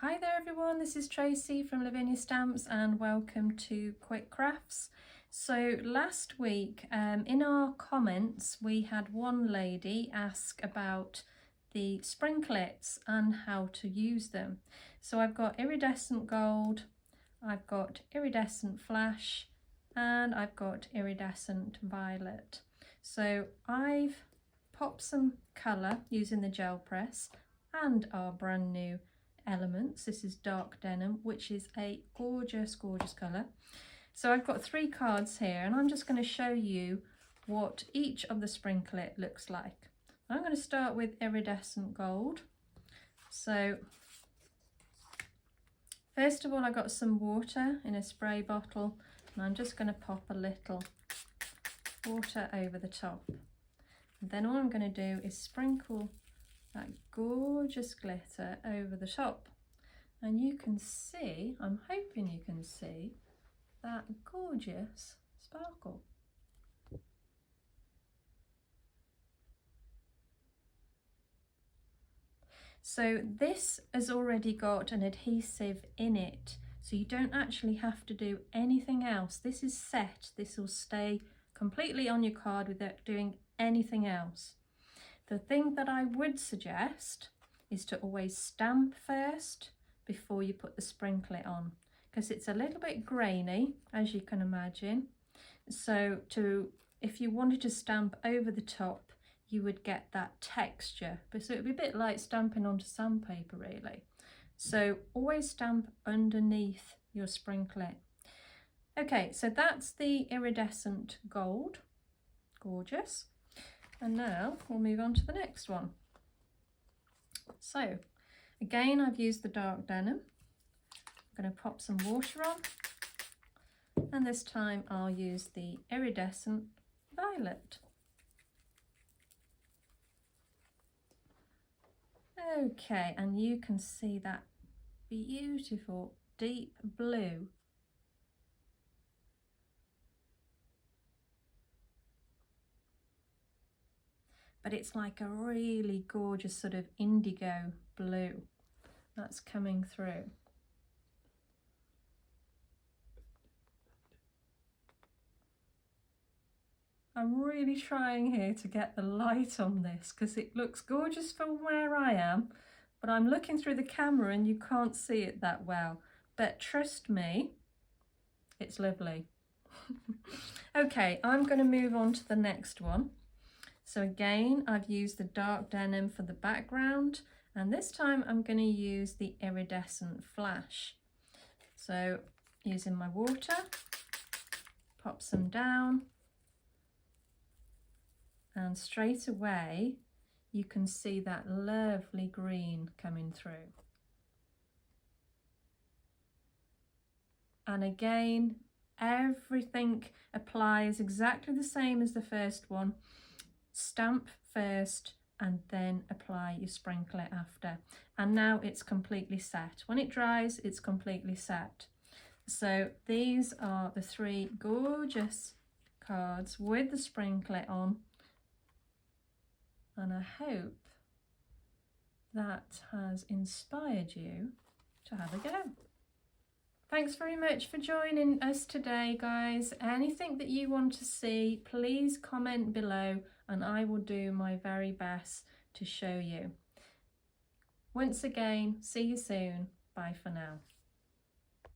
Hi there everyone, this is Tracy from Lavinia Stamps and welcome to Quick Crafts. So last week in our comments we had one lady ask about the sprinklets and how to use them. So I've got Iridescent Gold, I've got Iridescent Flash and I've got Iridescent Violet. So I've popped some colour using the gel press and our brand new elements. This is dark denim, which is a gorgeous colour. So I've got 3 cards here and I'm just going to show you what each of the sprinklet looks like. I'm going to start with Iridescent Gold. So first of all, I got some water in a spray bottle and I'm just going to pop a little water over the top. And then all I'm going to do is sprinkle that gorgeous glitter over the top, and you can see, I'm hoping you can see, that gorgeous sparkle. So this has already got an adhesive in it, so you don't actually have to do anything else. This is set, this will stay completely on your card without doing anything else. The thing that I would suggest is to always stamp first before you put the sprinklet on, because it's a little bit grainy, as you can imagine. So if you wanted to stamp over the top, you would get that texture. But so it would be a bit like stamping onto sandpaper really. So always stamp underneath your sprinklet. Okay, so that's the Iridescent Gold. Gorgeous. And now we'll move on to the next one. So again, I've used the dark denim. I'm going to pop some water on, and this time I'll use the Iridescent Violet. Okay, and you can see that beautiful deep blue. But it's like a really gorgeous sort of indigo blue that's coming through. I'm really trying here to get the light on this because it looks gorgeous from where I am, but I'm looking through the camera and you can't see it that well. But trust me, it's lovely. Okay, I'm going to move on to the next one. So again, I've used the dark denim for the background, and this time I'm going to use the Iridescent Flash. So using my water, pop some down, and straight away you can see that lovely green coming through. And again, everything applies exactly the same as the first one. Stamp first and then apply your sprinklet after, and now it's completely set. When it dries, it's completely set. So these are the 3 gorgeous cards with the sprinklet on, and I hope that has inspired you to have a go. Thanks very much for joining us today, guys. Anything that you want to see, please comment below and I will do my very best to show you. Once again, see you soon. Bye for now.